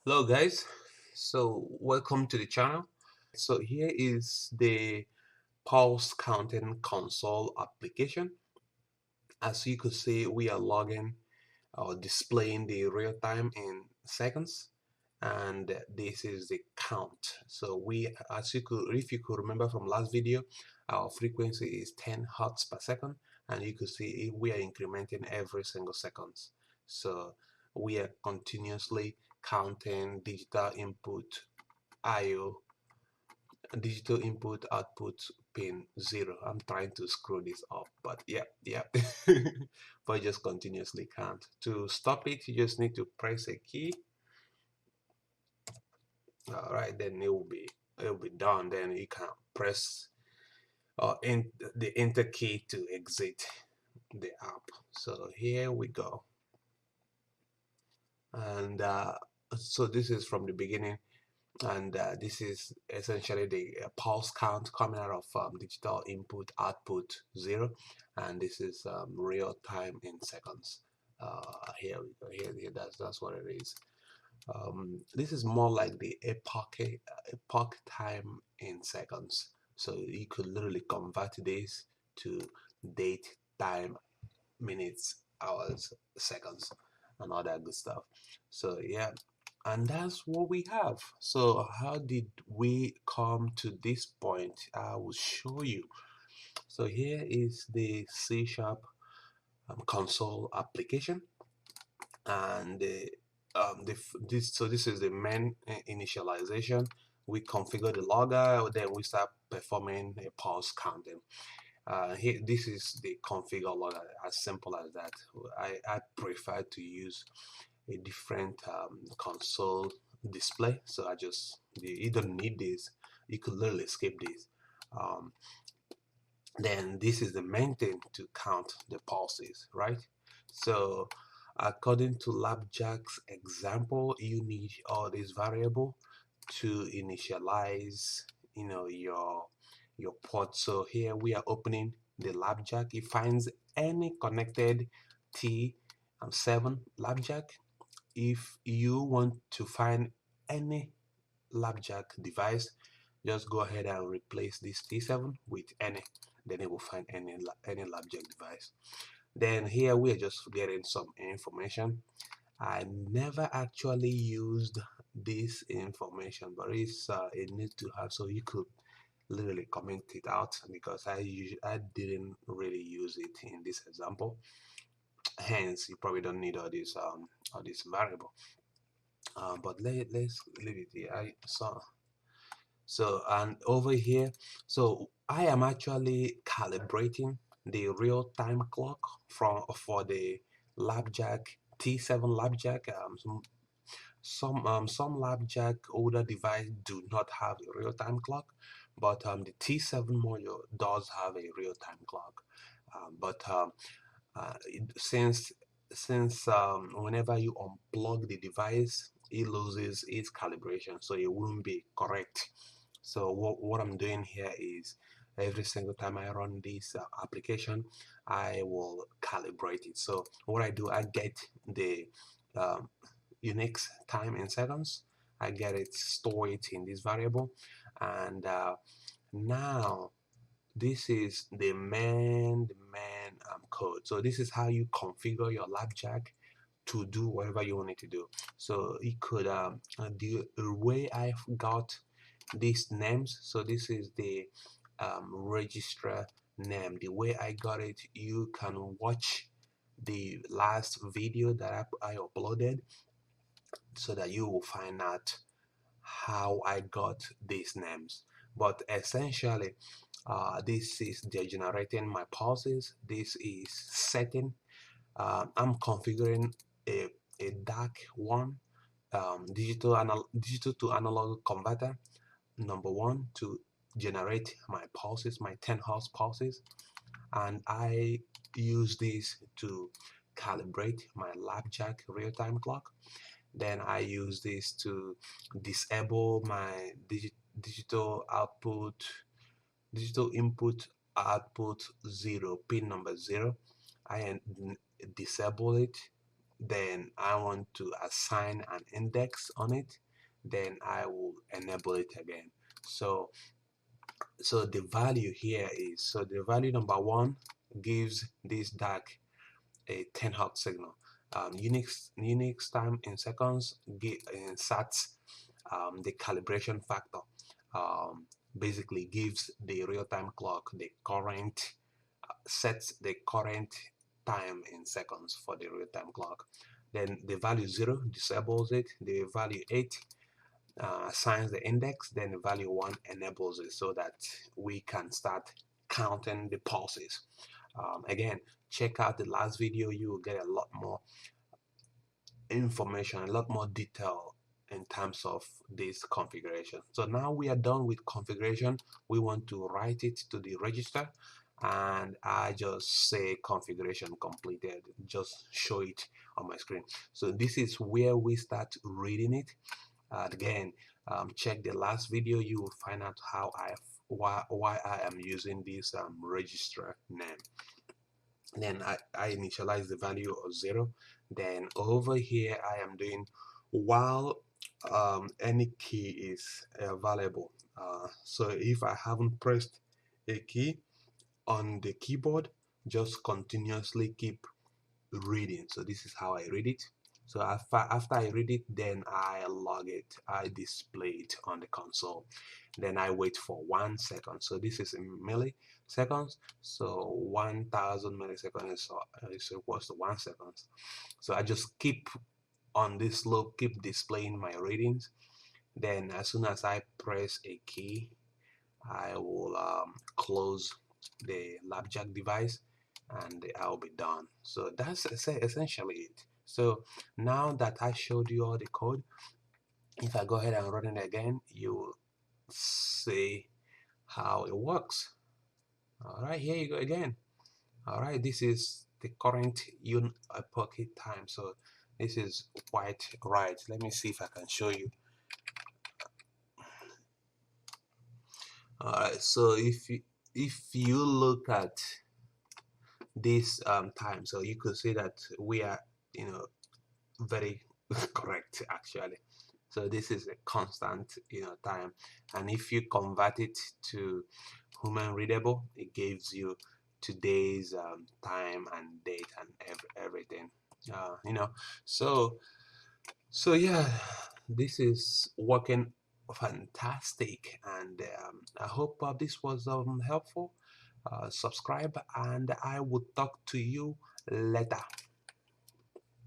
Hello guys, so welcome to the channel. So here is the pulse counting console application. As you could see, we are logging or displaying the real time in seconds, and this is the count. So if you could remember from last video, our frequency is 10 hertz per second, and you could see we are incrementing every single seconds. So we are continuously counting IO digital input output pin 0. I'm trying to screw this up, but yeah. But just continuously count. To stop it, you just need to press a key. All right, then it will be done. Then you can press in the enter key to exit the app. So here we go, and so this is from the beginning. And this is essentially the pulse count coming out of digital input output 0, and this is real time in seconds. Here we go. Here that's what it is. This is more like the epoch time in seconds. So you could literally convert this to date, time, minutes, hours, seconds, and all that good stuff. So yeah, and that's what we have. So how did we come to this point? I will show you. So here is the C sharp console application, and this is the main initialization. We configure the logger, then we start performing a pulse counting. Here, this is the configure logger, as simple as that. I prefer to use a different console display, so you don't need this. You could literally skip this. Um, then this is the main thing to count the pulses, right? So according to Labjack's example, you need all these variable to initialize, your port. So here we are opening the Labjack. It finds any connected T7 Labjack. If you want to find any Labjack device, just go ahead and replace this T7 with any, then it will find any Labjack device. Then here we are just getting some information. I never actually used this information, but it's a need to have, so you could literally comment it out, because I didn't really use it in this example. Hence, you probably don't need all this variable. But let's leave it here. I saw. So, and over here, so I am actually calibrating the real-time clock for the Labjack T7 Labjack. Some Labjack older device do not have a real-time clock, but the T7 module does have a real-time clock. But since whenever you unplug the device, it loses its calibration, so it won't be correct. So what I'm doing here is every single time I run this application, I will calibrate it. So what I do, I get the um, Unix time in seconds. I get it, store it in this variable, and now this is the main code. So this is how you configure your Labjack to do whatever you want it to do. So it could the way I've got these names. So this is the registrar name. The way I got it, you can watch the last video that I uploaded, so that you will find out how I got these names. But essentially, this is generating my pulses. This is setting. I'm configuring a dark one, digital to analog converter, number one, to generate my pulses, my 10 hertz pulses, and I use this to calibrate my Labjack real-time clock. Then I use this to disable my digital input output 0, pin number 0. I disable it then I want to assign an index on it, then I will enable it again. So the value here is, so the value number 1 gives this DAC a 10 hertz signal. Unix time in seconds sets the calibration factor. Basically gives the real-time clock the current, sets the current time in seconds for the real-time clock. Then the value 0 disables it, the value 8 assigns the index, then the value 1 enables it so that we can start counting the pulses. Again, check out the last video, you will get a lot more information, a lot more detail in terms of this configuration. So now we are done with configuration. We want to write it to the register, and I just say configuration completed, just show it on my screen. So this is where we start reading it. Again, check the last video, you will find out how why I am using this register name. Then I initialize the value of 0. Then over here I am doing while any key is available. So if I haven't pressed a key on the keyboard, just continuously keep reading. So this is how I read it. So after I read it, then I log it, I display it on the console. Then I wait for 1 second. So this is in milliseconds. So 1000 milliseconds is equals to 1 second. So I just keep on this loop, keep displaying my readings. Then as soon as I press a key, I will close the Labjack device, and I'll be done. So that's essentially it. So now that I showed you all the code, if I go ahead and run it again, you will see how it works. All right, here you go again. All right, this is the current pocket time. So this is quite right. Let me see if I can show you. All right, so if you look at this time, so you could see that we are, very correct actually. So this is a constant time, and if you convert it to human readable, it gives you today's time and date and everything. So yeah, this is working fantastic, and I hope this was helpful. Subscribe, and I will talk to you later.